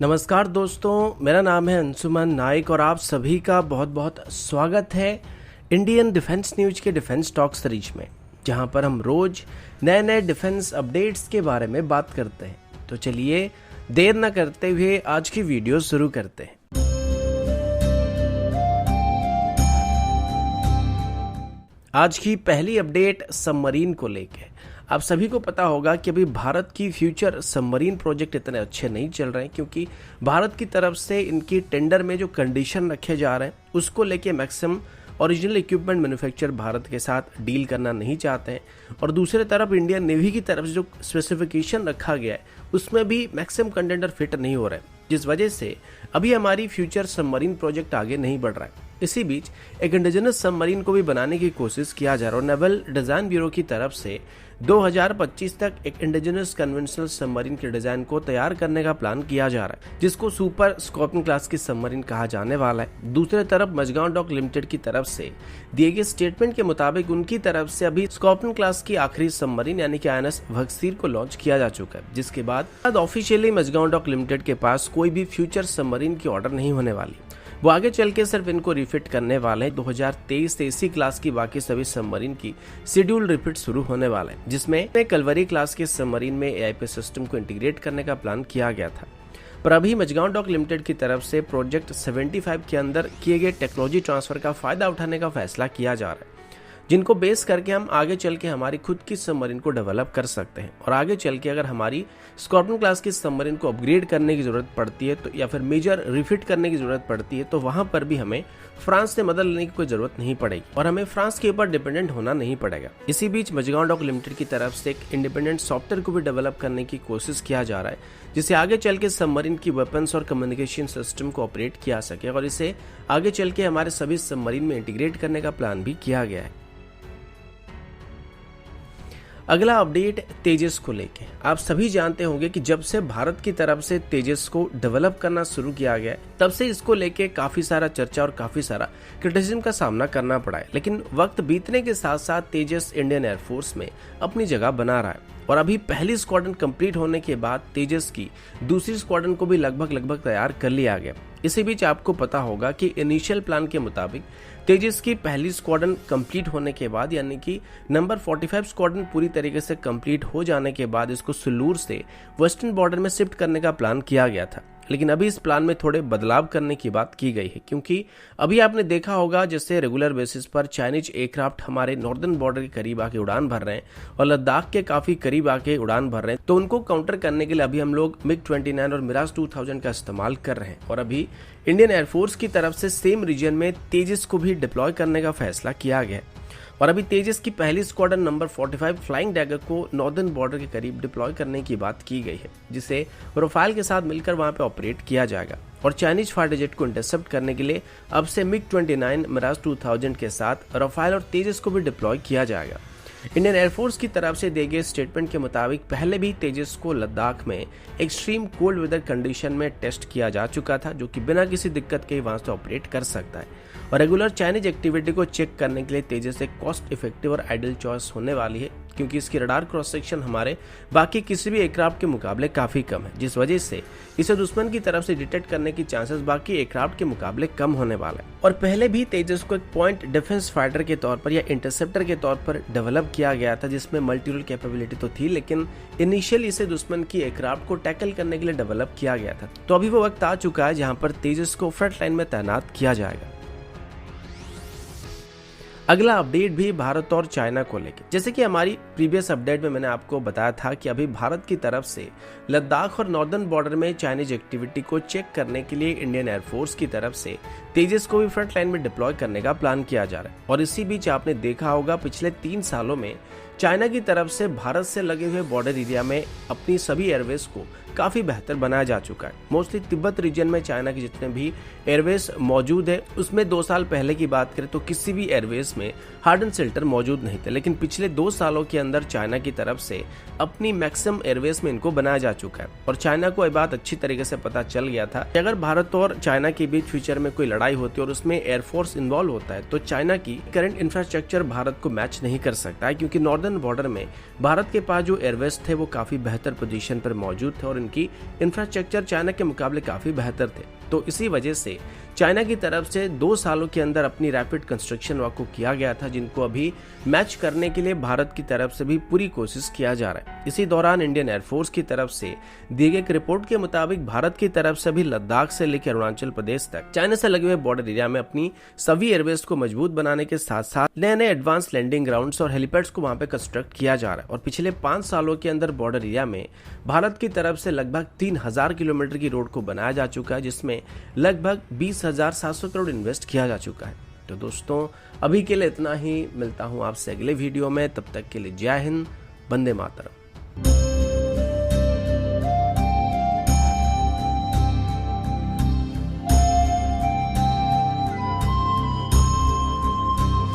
नमस्कार दोस्तों, मेरा नाम है अंशुमन नाइक और आप सभी का बहुत बहुत स्वागत है इंडियन डिफेंस न्यूज के डिफेंस टॉक सीरीज में, जहां पर हम रोज नए नए डिफेंस अपडेट्स के बारे में बात करते हैं। तो चलिए देर न करते हुए आज की वीडियो शुरू करते हैं। आज की पहली अपडेट सबमरीन को लेकर। आप सभी को पता होगा कि अभी भारत की फ्यूचर सबमरीन प्रोजेक्ट इतने अच्छे नहीं चल रहे हैं, क्योंकि भारत की तरफ से इनकी टेंडर में जो कंडीशन रखे जा रहे हैं उसको लेके maximum original equipment manufacture Bharat के साथ डील करना नहीं चाहते हैं। और दूसरी तरफ इंडियन नेवी की तरफ से जो स्पेसिफिकेशन रखा गया है उसमें भी मैक्सिमम कंटेंडर फिट नहीं हो रहे हैं, जिस वजह से अभी हमारी फ्यूचर सबमरीन प्रोजेक्ट आगे नहीं बढ़ रहा है। इसी बीच एक इंडिजिनस सबमरीन को भी बनाने की कोशिश किया जा रहा है और नेवल डिजाइन ब्यूरो की तरफ से 2025 तक एक इंडिजिनस कन्वेंशनल सबमरीन के डिजाइन को तैयार करने का प्लान किया जा रहा है, जिसको सुपर स्कॉर्पियन क्लास की सबमरीन कहा जाने वाला है। दूसरी तरफ मझगांव डॉक लिमिटेड की तरफ से दिए गए स्टेटमेंट के मुताबिक उनकी तरफ से अभी स्कॉर्पियन क्लास की आखिरी सबमरीन यानी कि INS भगसीर को लॉन्च किया जा चुका है, जिसके बाद ऑफिशियली मझगांव डॉक लिमिटेड के पास कोई भी फ्यूचर सबमरीन की ऑर्डर नहीं होने वाली। वो आगे चल के सिर्फ इनको रिफिट करने वाले हैं। 2023 से इसी क्लास की बाकी सभी सबमरीन की शेड्यूल रिफिट शुरू होने वाला है, जिसमें कलवरी क्लास के सबमरीन में AIP सिस्टम को इंटीग्रेट करने का प्लान किया गया था। पर अभी मझगांव डॉक लिमिटेड की तरफ से प्रोजेक्ट 75 के अंदर किए गए टेक्नोलॉजी ट्रांसफर का फायदा उठाने का फैसला किया जा रहा है, जिनको बेस करके हम आगे चल के हमारी खुद की सबमरीन को डेवलप कर सकते हैं। और आगे चल के अगर हमारी स्कॉर्पियन क्लास की सबमरीन को अपग्रेड करने की जरूरत पड़ती है तो या फिर मेजर रिफिट करने की जरूरत पड़ती है तो वहां पर भी हमें फ्रांस से मदद लेने की कोई जरूरत नहीं पड़ेगी और हमें फ्रांस के ऊपर डिपेंडेंट होना नहीं पड़ेगा। इसी बीच मझगांव डॉक लिमिटेड की तरफ से एक इंडिपेंडेंट सॉफ्टवेयर को भी डेवलप करने की कोशिश किया जा रहा है, जिसे आगे चल के सबमरीन की वेपन्स और कम्युनिकेशन सिस्टम को ऑपरेट किया सके और इसे आगे चल के हमारे सभी सबमरीन में इंटीग्रेट करने का प्लान भी किया गया है। अगला अपडेट तेजस को लेके। आप सभी जानते होंगे कि जब से भारत की तरफ से तेजस को डेवलप करना शुरू किया गया है तब से इसको लेके काफी सारा चर्चा और काफी सारा क्रिटिसिज्म का सामना करना पड़ा है, लेकिन वक्त बीतने के साथ साथ तेजस इंडियन एयरफोर्स में अपनी जगह बना रहा है। और अभी पहली स्क्वाड्रन कंप्लीट होने के बाद तेजस की दूसरी स्क्वाड्रन को भी लगभग तैयार कर लिया गया। इसी बीच आपको पता होगा कि इनिशियल प्लान के मुताबिक तेजस की पहली स्क्वाड्रन कंप्लीट होने के बाद यानी कि नंबर 45 स्क्वाड्रन पूरी तरीके से कंप्लीट हो जाने के बाद इसको सुलूर से वेस्टर्न बॉर्डर में शिफ्ट करने का प्लान किया गया था। लेकिन अभी इस प्लान में थोड़े बदलाव करने की बात की गई है, क्योंकि अभी आपने देखा होगा जैसे रेगुलर बेसिस पर चाइनीज एयरक्राफ्ट हमारे नॉर्दर्न बॉर्डर के करीब आके उड़ान भर रहे हैं और लद्दाख के काफी करीब आके उड़ान भर रहे हैं, तो उनको काउंटर करने के लिए अभी हम लोग MiG-29 और मिराज 2000 का इस्तेमाल कर रहे हैं। और अभी इंडियन एयरफोर्स की तरफ से सेम रीजन में तेजस को भी डिप्लॉय करने का फैसला किया गया है। और अभी तेजस की पहली स्क्वाड्रन नंबर 45 फ्लाइंग डैगर को नॉर्दर्न बॉर्डर के करीब डिप्लॉय करने की बात की गई है, जिसे राफेल के साथ मिलकर वहां पे ऑपरेट किया जाएगा। और चाइनीज फाइटर जेट को इंटरसेप्ट करने के लिए अब से MiG-29 मिराज 2000 के साथ राफेल और तेजस को भी डिप्लॉय किया जाएगा। इंडियन एयरफोर्स की तरफ से दिए गए स्टेटमेंट के मुताबिक पहले भी तेजस को लद्दाख में एक्सट्रीम कोल्ड वेदर कंडीशन में टेस्ट किया जा चुका था, जो कि बिना किसी दिक्कत के वहां से ऑपरेट कर सकता है। और रेगुलर चाइनीज एक्टिविटी को चेक करने के लिए तेजस एक कॉस्ट इफेक्टिव और आइडियल चॉइस होने वाली है, क्योंकि इसकी रडार क्रॉस सेक्शन हमारे बाकी किसी भी एयरक्राफ्ट के मुकाबले काफी कम है, जिस वजह से इसे दुश्मन की तरफ से डिटेक्ट करने की चांसेस बाकी एयरक्राफ्ट के मुकाबले कम होने वाला है। और पहले भी तेजस को एक पॉइंट डिफेंस फाइटर के तौर पर या इंटरसेप्टर के तौर पर डेवलप किया गया था, जिसमें मल्टी रोल कैपेबिलिटी तो थी, लेकिन इनिशियली इसे दुश्मन की एयरक्राफ्ट को टैकल करने के लिए डेवलप किया गया था। तो अभी वो वक्त आ चुका है जहां पर तेजस को फ्रंट लाइन में तैनात किया जाएगा। अगला अपडेट भी भारत और चाइना को लेकर। जैसे कि हमारी प्रीवियस अपडेट में मैंने आपको बताया था कि अभी भारत की तरफ से लद्दाख और नॉर्दर्न बॉर्डर में चाइनीज एक्टिविटी को चेक करने के लिए इंडियन एयरफोर्स की तरफ से तेजस को भी फ्रंट लाइन में डिप्लॉय करने का प्लान किया जा रहा है। और इसी बीच आपने देखा होगा पिछले 3 सालों में चाइना की तरफ से भारत से लगे हुए बॉर्डर एरिया में अपनी सभी एयरवेज को काफी बेहतर बनाया जा चुका है। मोस्टली तिब्बत रीजन में चाइना के जितने भी एयरवेज मौजूद है उसमें 2 साल पहले की बात करें तो किसी भी एयरवेज में हार्डन शेल्टर मौजूद नहीं थे, लेकिन पिछले 2 सालों के अंदर चाइना की तरफ से अपनी मैक्सिमम एयरवेज में इनको बनाया जा चुका है। और चाइना को यह बात अच्छी तरीके से पता चल गया था कि अगर भारत और चाइना के बीच फ्यूचर में कोई लड़ाई होती है और उसमें एयरफोर्स इन्वॉल्व होता है तो चाइना की करंट इंफ्रास्ट्रक्चर भारत को मैच नहीं कर सकता है, क्योंकि नॉर्दर्न बॉर्डर में भारत के पास जो एयरवेज थे वो काफी बेहतर पोजीशन पर मौजूद थे और उनकी इंफ्रास्ट्रक्चर चाइना के मुकाबले काफ़ी बेहतर थे। तो इसी वजह से चाइना की तरफ से 2 सालों के अंदर अपनी रैपिड कंस्ट्रक्शन वर्क को किया गया था, जिनको अभी मैच करने के लिए भारत की तरफ से भी पूरी कोशिश किया जा रहा है। इसी दौरान इंडियन एयरफोर्स की तरफ से दी गई एक रिपोर्ट के मुताबिक भारत की तरफ से भी लद्दाख से लेकर अरुणाचल प्रदेश तक चाइना से लगे हुए बॉर्डर एरिया में अपनी सभी एयरबेस को मजबूत बनाने के साथ साथ नए नए एडवांस लैंडिंग ग्राउंड्स और हेलीपैड्स को वहां पे कंस्ट्रक्ट किया जा रहा है। और पिछले 5 सालों के अंदर बॉर्डर एरिया में भारत की तरफ से लगभग 3000 किलोमीटर की रोड को बनाया जा चुका है, जिसमें लगभग 20,700 करोड़ इन्वेस्ट किया जा चुका है। तो दोस्तों अभी के लिए इतना ही, मिलता हूं आपसे अगले वीडियो में, तब तक के लिए जय हिंद, वंदे मातरम।